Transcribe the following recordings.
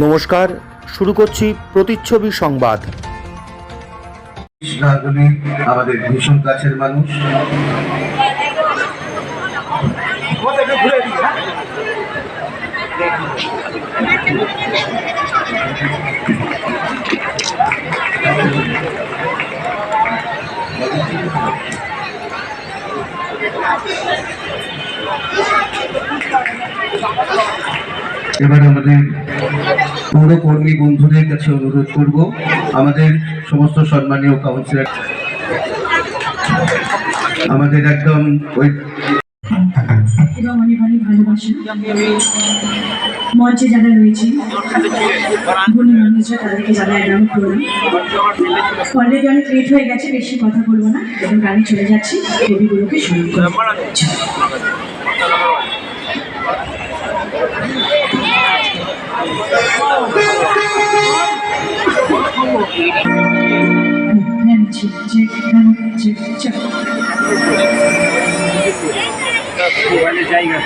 নমস্কার, শুরু করছি প্রতিচ্ছবি সংবাদ। আমাদের ভীষণ কাছের মানুষ, এবার আমাদের পৌরকর্মী বন্ধুদের কাছে অনুরোধ করব, আমাদের সমস্ত সম্মানীয় কাউন্সিলর আমাদের একদম ওই এবং অনেক অনেক ভালোবাসা মঞ্চে যারা রয়েছে গুণী মানুষরা তাদেরকে যারা অ্যালাউ করলাম। অলরেডি অনেক লেট হয়ে গেছে, বেশি কথা বলবো না, এবং গানে চলে যাচ্ছি কবিগুলোকে স্মরণ করবো। জায়গা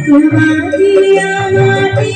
তোমাকে আমাকে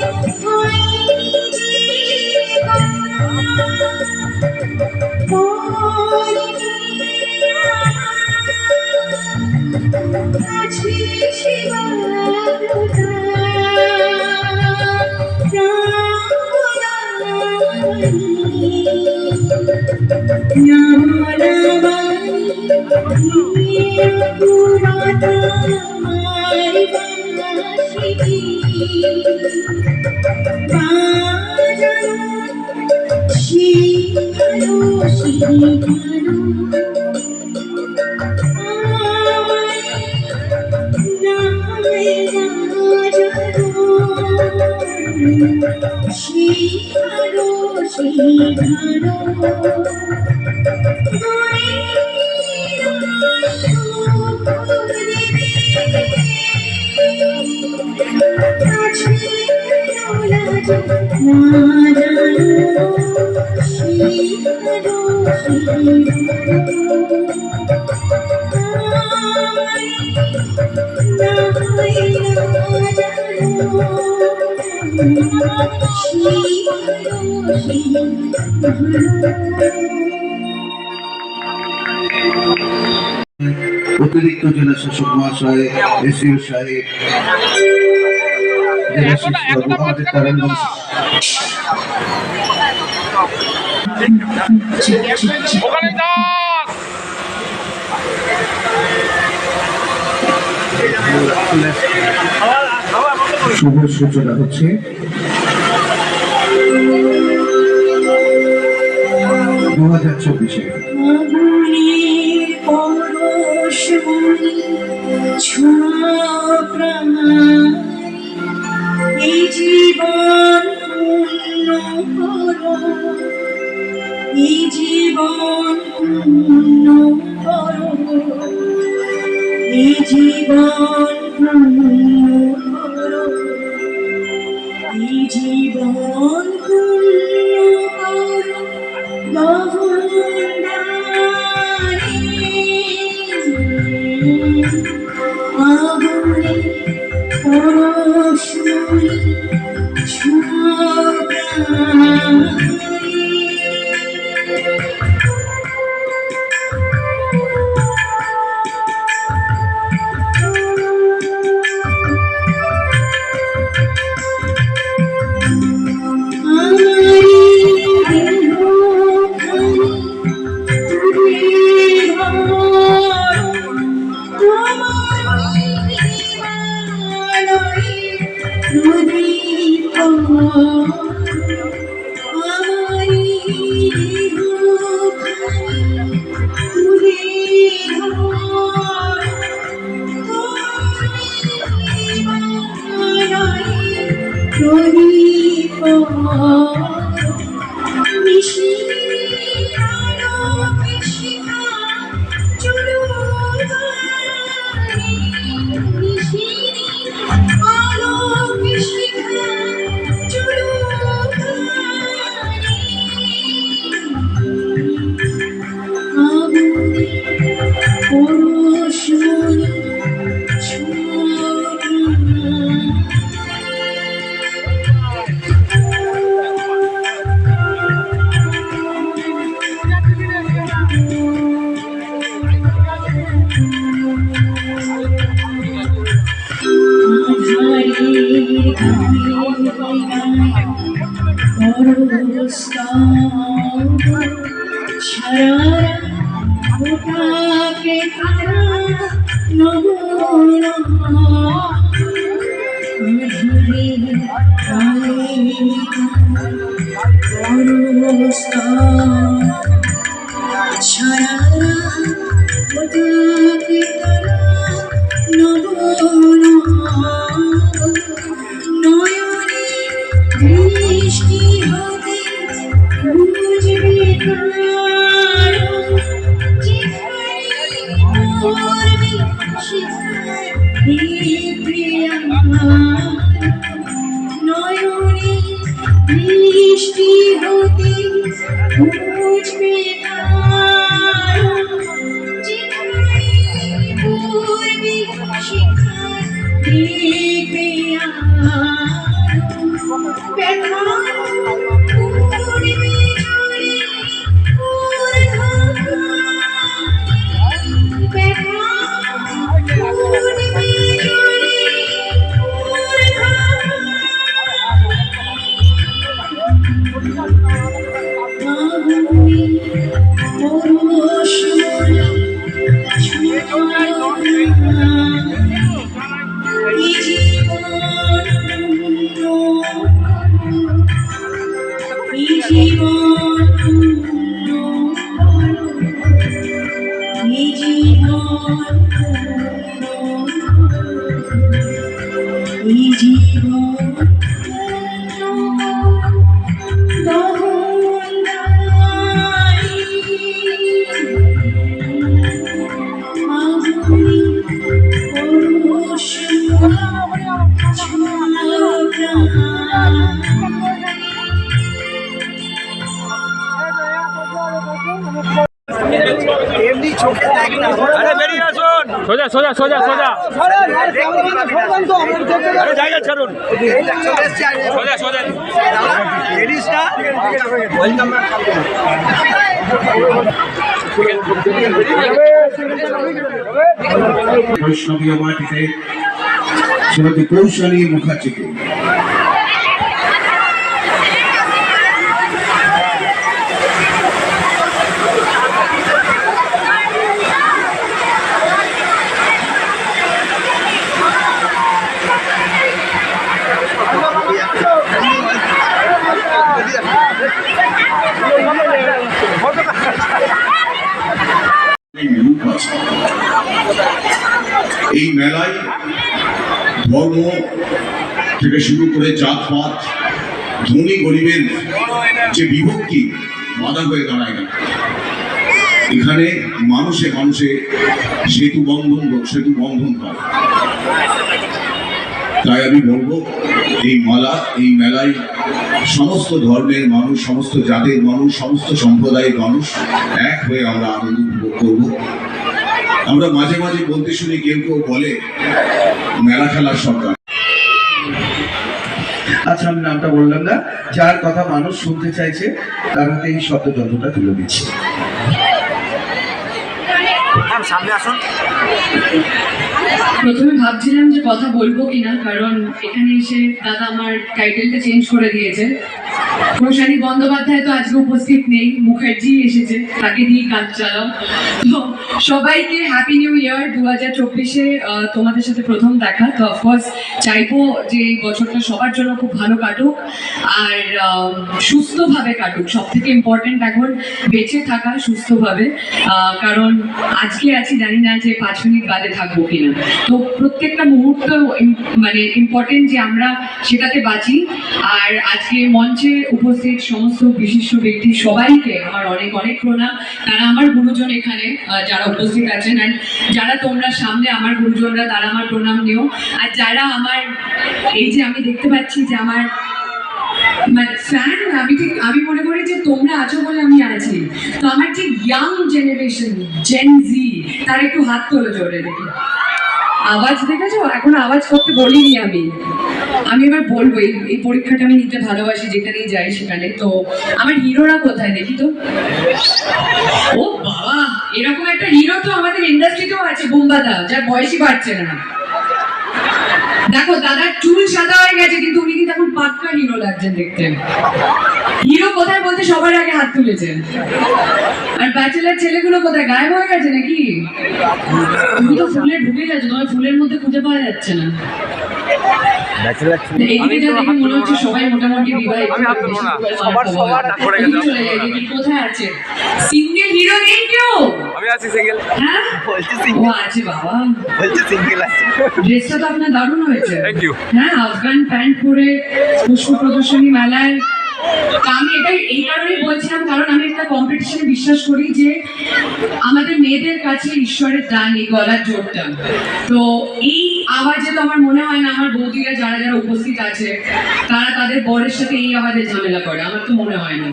অতিরিক্ত জেলা শাসক মহাশয়, এসিও সাহেব, জেলা শিক্ষক আমাদের তারানগঞ্জ শুভ সূচনা হচ্ছে। 2024 এই জীবন পূর্ণ করো, এই জীবন পূর্ণ করো, এই জীবন পূর্ণ করো, এই জীবন পূর্ণ করো। আগুনে পরশমণি আরে বেরিয়ে আসুন, সোজা সোজা সোজা সোজা, আরে জায়গা ছাড়ুন, সোজা সোজা। বৈষ্ণবীয় মাটিতে শ্রীমতী কৌশলী মুখার্জিকে এই মেলায় ধর্ম থেকে শুরু করে জাতপাত, ধনী গরিবের যে বিভক্তি বাধা হয়ে দাঁড়ায় না। এখানে মানুষে মানুষে সেতু বন্ধন হয়। তাই আমি বলবো এই মেলায় সমস্ত ধর্মের মানুষ, সমস্ত জাতের মানুষ, সমস্ত সম্প্রদায়ের মানুষ এক হয়ে আমরা আনন্দ উপভোগ করবো। আমরা মাঝে মাঝে বলতে শুনি, কেউ কেউ বলে মেলা খেলার সরকার। আচ্ছা, আমি নামটা বললাম না, যার কথা মানুষ শুনতে চাইছে তার হাতে এই শব্দযন্ত্রটা তুলে দিচ্ছি। সামনে আসুন। প্রথমে ভাবছিলাম যে কথা বলবো কিনা, কারণ এখানে এসে দাদা আমার টাইটেলটা চেঞ্জ করে দিয়েছে। কৌশানী বন্দ্যোপাধ্যায় তো আজকে উপস্থিত নেই, মুখার্জি এসেছে, তাকে দিয়ে কাজ চালাও। তো সবাইকে হ্যাপি নিউ ইয়ার। 2024-এ তোমাদের সাথে প্রথম দেখা, তো অফকোর্স চাইবো যে এই বছরটা সবার জন্য খুব ভালো কাটুক আর সুস্থভাবে কাটুক। সব থেকে ইম্পর্টেন্ট এখন বেঁচে থাকা সুস্থভাবে, কারণ আজকে আছি জানি না যে 5 মিনিট বাদে থাকবো কিনা। তো প্রত্যেকটা মুহূর্ত মানে ইম্পর্টেন্ট যে আমরা সেটাতে বাঁচি। আর আজকে মঞ্চে উপস্থিত সমস্ত বিশিষ্ট ব্যক্তি সবাইকে আমার অনেক অনেক প্রণাম। তারা আমার গুরুজন এখানে যারা উপস্থিত আছেন, আর যারা তোমরা সামনে আমার গুরুজনরা, তারা আমার প্রণাম নিও। আর যারা আমার এই যে আমি দেখতে পাচ্ছি যে আমার মানে ফ্যান, আমি মনে করি যে তোমরা আছো বলে আমি আছি। তো আমার যে ইয়াং জেনারেশন জেন জি, তার একটু হাত তোলো জোরে দেখি। আওয়াজ দেখেছো? এখন আওয়াজ করতে বলিনি আমি এবার বলবো। এই পরীক্ষাটা আমি নিতে ভালোবাসি, যেখানেই যাই সেখানে। তো আমার হিরোরা কোথায় দেখি তো? ও বাবা, এরকম একটা হিরো তো আমাদের ইন্ডাস্ট্রিতেও আছে, বুম্বাদা, যার বয়সই বাড়ছে না। দেখো দাদার চুল সাদা হয়ে গেছে, কিন্তু উনি কিন্তু এখন পাক্কা হিরো লাগছেন দেখতে। হিরো কোথায় বলতে সবার আগে হাত তুলেছেন। আর ব্যাচেলার ছেলেগুলো কোথায়, গায়েব হয়ে গেছে নাকি? তুমি তো ফুলে ঢুকে গেছো, তোমার ফুলের মধ্যে খুঁজে পাওয়া যাচ্ছে না। এদিকে যা দেখে মনে হচ্ছে সবাই মোটামুটি বিবাহিত। কোথায় আছে সিঙ্গেল হিরো? নেই কেউ? আমি আছি সিঙ্গেল। হ্যাঁ বলছি ও সিঙ্গেল আছে বাবা, বলছি সিঙ্গেল আছে। ড্রেসটা তো আপনার দারুণ হয়েছে। Thank you. হ্যাঁ, আফগান প্যান্ট পরে পুষ্প প্রদর্শনী মেলায়। আমি এটাই এই কারণেই বলছিলাম, কারণ আমি একটা কম্পিটিশনে বিশ্বাস করি যে আমাদের মেয়েদের কাছে ঈশ্বরের দান এই গলার জোরটা। তো এই আওয়াজে তো আমার মনে হয় না আমার বৌদিরা যারা যারা উপস্থিত আছে তারা তাদের বরের সাথে এই আওয়াজে ঝামেলা করে, আমার তো মনে হয় না।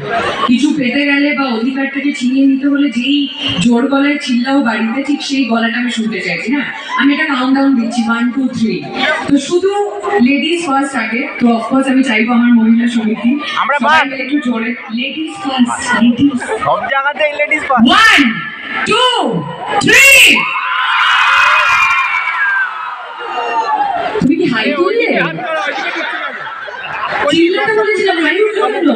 কিছু পেতে গেলে বা অধিকারটাকে ছিনিয়ে নিতে হলে যেই জোর গলায় চিল্লাও বাড়িতে, ঠিক সেই গলাটা আমি শুনতে চাইছি। হ্যাঁ, আমি একটা কাউন্ট ডাউন দিচ্ছি, 1 2 3। তো শুধু লেডিস ফার্স্ট আগে, তো অফকোর্স আমি চাইবো আমার মহিলা সমিতি আমরা সবাই মিলে একটু জোরে লেডিস ফার্স্ট, লেডিস সব জায়গাতে লেডিস 1 2 3। তুমি কি হাই তুললে? চিল্লাতে বলেছিলাম, হাই উঠলো কেন?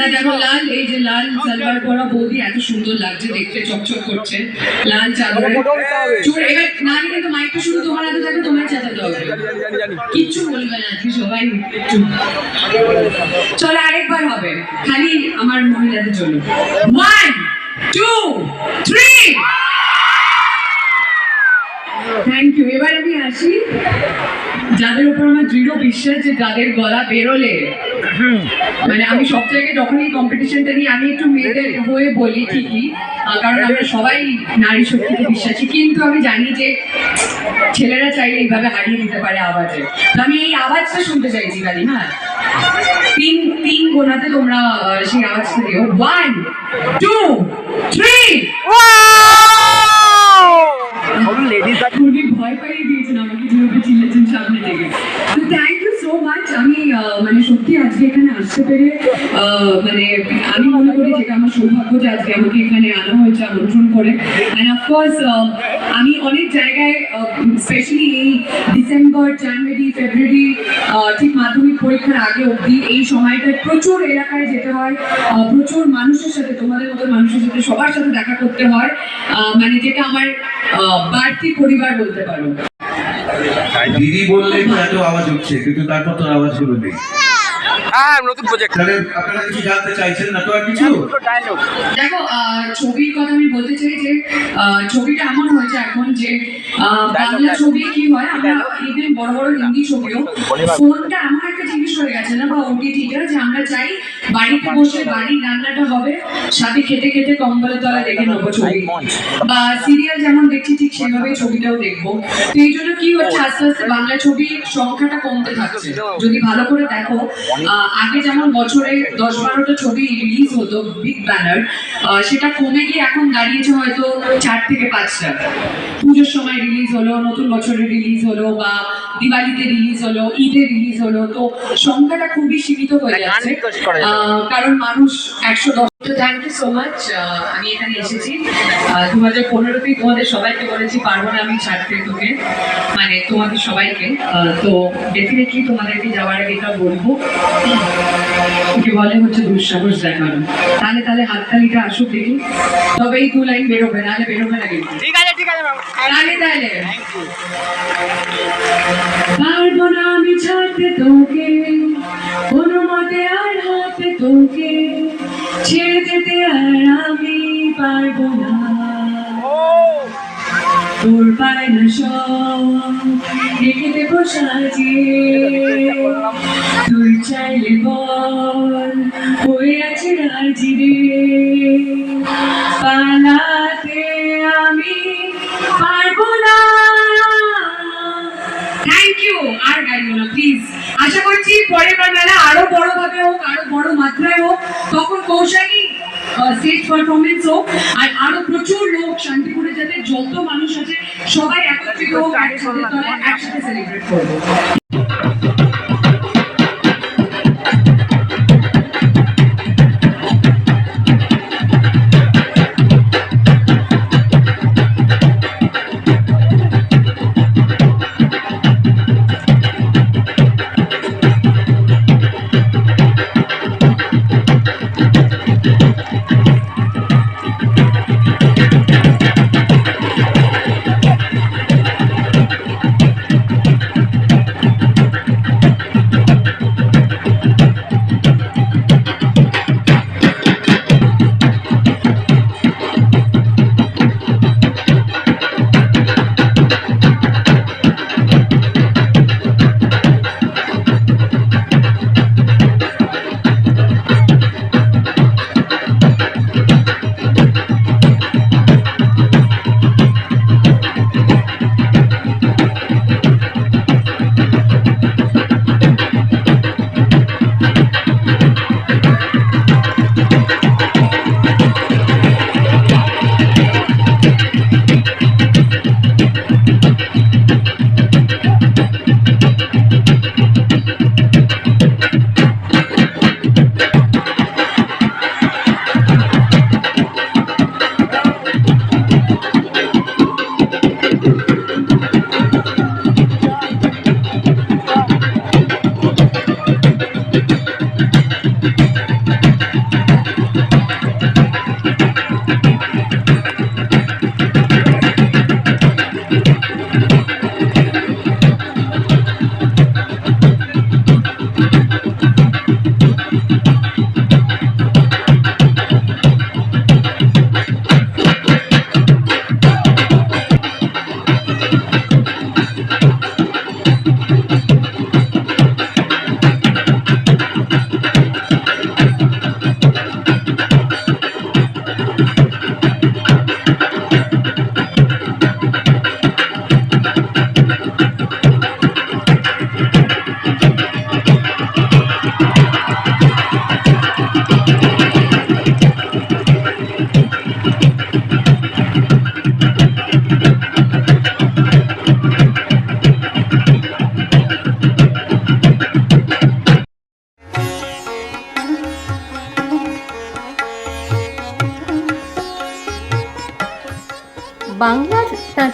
না দেখো লাল, এই যে লাল সালোয়ার পরা বৌদি এত সুন্দর লাগছে দেখতে, চকচক করছে লাল চাদরে। চোর এবার না আমি কিন্তু মাইকটা শুধু তোমার হাতে থাকবে, তোমার চাচাতে হবে, কিচ্ছু বলবে না আজকে সবাই একটু। চলো আরেকবার হবে, খালি আমার মহিলাদের জন্য। 1 2 3। Thank you. এবার আমি আসি যাদের উপর আমার দৃঢ় বিশ্বাস যে যাদের গলা বেরোলে, মানে আমি সব জায়গায় যখন এই কম্পিটিশনটা নিয়ে আমি একটু মেয়েদের হয়ে বলি ঠিকই, কারণ আমরা সবাই নারী শক্তিতে বিশ্বাসী, কিন্তু আমি জানি যে ছেলেরা চাইলে এইভাবে হারিয়ে দিতে পারে আওয়াজে। তো আমি এই আওয়াজটা শুনতে চাইছি খালি। হ্যাঁ, তিন গোনাতে তোমরা সেই আওয়াজটা দিও। 1 2 3। খুবই ভয় পাইয়ে দিয়েছেন আমাকে যেভাবে চিল্লেছেন সামনে থেকে। তো থ্যাংক ইউ সো মাচ। আমি মানে সত্যি আজকে এখানে আসতে পেরে মানে আমি মনে করি যেটা আমার সৌভাগ্য যে আজকে আমাকে এখানে আনা হয়েছে আমন্ত্রণ করে। অ্যান্ড অফকোর্স আমি অনেক জায়গায় স্পেশালি এই ডিসেম্বর, জানুয়ারি, ফেব্রুয়ারি ঠিক মাধ্যমিক পরীক্ষার আগে অবধি এই সময়টায় প্রচুর এলাকায় যেতে হয়, প্রচুর মানুষের সাথে, তোমাদের মতো মানুষের সাথে সবার সাথে দেখা করতে হয়, মানে যেটা আমার বাড়তি পরিবার বলতে পারো। দিদি বললে তো এত আওয়াজ হচ্ছে, কিন্তু তারপর তোর আওয়াজগুলো নেই। হ্যাঁ, নতুন প্রজেক্ট। তাহলে আপনারা কিছু জানতে চাইছেন না তো আর কিছু? দেখো ছবির কথা আমি বলতে চাই যে ছবিটা এমন হয়েছে এখন যে বাংলা ছবি কি হয়, আমরা ইভেন বড় বড় হিন্দি ছবিও ফোনটা এমন একটা জিনিস হয়ে গেছে না, বা ওটিটিটা, যে আমরা চাই বাড়িতে বসে বাড়ির রান্নাটা হবে, সাথে খেতে খেতে কম্বলের তলা দেখে নেবো ছবি, বা সিরিয়াল যেমন দেখছি ঠিক সেভাবে ছবিটাও দেখবো। তো এই জন্য কি হচ্ছে, আস্তে আস্তে বাংলা ছবির সংখ্যাটা কমতে থাকছে। যদি ভালো করে দেখো, আগে যেমন বছরে 10-12টা ছবি রিলিজ হতো বিগ ব্যানার, সেটা কমে গিয়ে এখন দাঁড়িয়েছে হয়তো 4 থেকে 5টা। পুজোর সময় রিলিজ হলো, নতুন বছরে রিলিজ হলো, বা দিওয়ালিতে রিলিজ হলো, ঈদে রিলিজ হলো। তো সংখ্যাটা খুবই সীমিত হয়ে যাচ্ছে, কারণ মানুষ 110। Thank you so much. আমি এখানে এসেছি 2015তেই তোমাদের সবাইকে বলেছি পারবো না আমি ছাড়তে তোকে, মানে তোমাদের সবাইকে। তো ডেফিনেটলি তোমাদেরকে যাওয়ার আগে এটা বলবো, ওকে বলে হচ্ছে দুঃসাহস দেখানো। তাহলে তাহলে হাততালিটা আসুক দেখি, তবে এই 2 লাইন বেরোবে, নাহলে বেরোবে না কিন্তু। ঠিক আছে তাহলে পারবো না আমি ছাড়তে তোকে, কোনো মতে আর হাতে তোকে ছেড়ে যেতে, আর আমি পারবো না। তোর পায় না সব রেখে দেবো সাজিয়ে, তুই চাইলে বল হয়ে আছে রাজি রে, পালাতে আমি পারবো না। Thank you. আর গাইবো না প্লিজ। আশা করছি পরের বার মেলা আরো বড় ভাবে হোক, আরো বড় মাত্রায় হোক, তখন কৌশলী স্টেজ পারফরমেন্স হোক, আর আরো প্রচুর লোক, শান্তিপুরে যাতে যত মানুষ আছে সবাই একত্রিত হোক, একসাথে সেলিব্রেট করবো।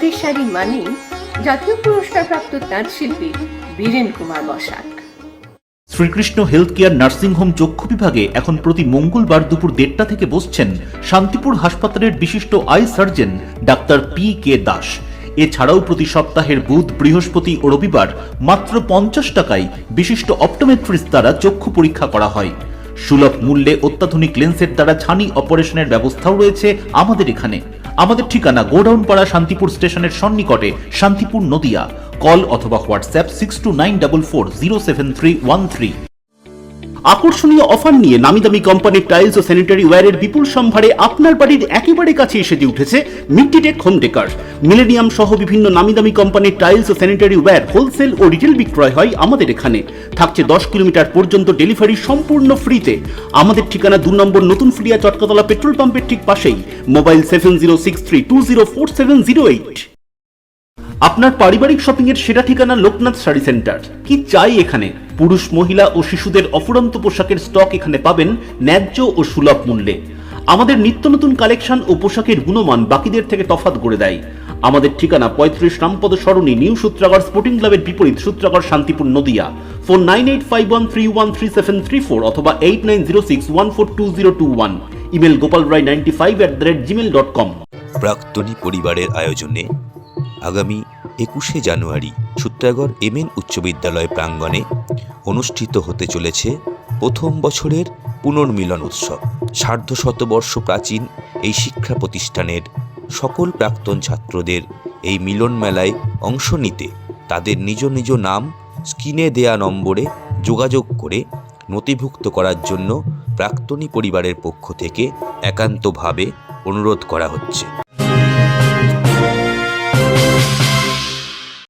তাঁতের শাড়ি মানেই জাতীয় পুরস্কারপ্রাপ্ত তাঁত শিল্পী Biren Kumar Basak. Shrikrishna health care nursing home চক্ষু বিভাগে এখন প্রতি মঙ্গলবার দুপুর 1:30 থেকে বসছেন শান্তিপুর হাসপাতালের বিশিষ্ট I surgeon doctor P.K. Das. এছাড়াও প্রতি সপ্তাহের বুধ, বৃহস্পতি ও রবিবার মাত্র 50 টাকায় বিশিষ্ট অপটোমেট্রিস্ট দ্বারা চক্ষু পরীক্ষা করা হয়। সুলভ মূল্যে অত্যাধুনিক লেন্সের দ্বারা ছানি অপারেশনের ব্যবস্থাও রয়েছে আমাদের এখানে। আমাদের ঠিকানা গোডাউন পাড়া, শান্তিপুর স্টেশনের সন্নিকটে, শান্তিপুর, নদিয়া। কল অথবা হোয়াটসঅ্যাপ 6294407313। আকর্ষণীয় অফার নিয়ে নামিদামি কোম্পানির টাইলস ও স্যানিটারি ওয়্যারের বিপুল সম্ভারে আপনার বাড়ির একেবারে কাছে এসে উঠেছে মিট্টিটেক হোম ডেকার। মিলেনিয়াম সহ বিভিন্ন নামিদামি কোম্পানির টাইলস ও স্যানিটারি ওয়্যার হোলসেল ও রিটেল বিক্রয় হয় আমাদের এখানে। থাকছে 10 কিলোমিটার পর্যন্ত ডেলিভারি সম্পূর্ণ ফ্রিতে। আমাদের ঠিকানা 2 নম্বর নতুন ফ্রিয়া চটকাতলা পেট্রোল পাম্পের ঠিক পাশেই। মোবাইল 7063204708। আপনার পারিবারিক শপিং এর সেরা ঠিকানা লোকনাথ শাড়ি সেন্টার। কি চাই এখানে? পুরুষ, মহিলা ও শিশুদের অফুরন্ত পোশাকের স্টক এখানে পাবেন ন্যায্য ও সুলভ মূল্যে। আমাদের নিত্য নতুন কালেকশন ও পোশাকের গুণমান বাকিদের থেকে তফাৎ করে দেয়। আমাদের ঠিকানা 35 রামপদ সরণি, নিউ সূত্রাগড় স্পোর্টিং ক্লাবের বিপরীত, সূত্রাগড়, শান্তিপুর, নদিয়া। ফোন 9851313734 অথবা 8906142021। Email gopalrai95@gmail.com। প্রাক্তনী পরিবারের আয়োজনে আগামী 21শে জানুয়ারি সূত্রাগড় MN উচ্চ বিদ্যালয় প্রাঙ্গণে অনুষ্ঠিত হতে চলেছে প্রথম বছরের পুনর্মিলন উৎসব। সার্ধশতবর্ষ প্রাচীন এই শিক্ষা প্রতিষ্ঠানের সকল প্রাক্তন ছাত্রদের এই মিলন মেলায় অংশ নিতে তাদের নিজ নিজ নাম স্ক্রিনে দেয়া নম্বরে যোগাযোগ করে নথিভুক্ত করার জন্য প্রাক্তনী পরিবারের পক্ষ থেকে একান্তভাবে অনুরোধ করা হচ্ছে।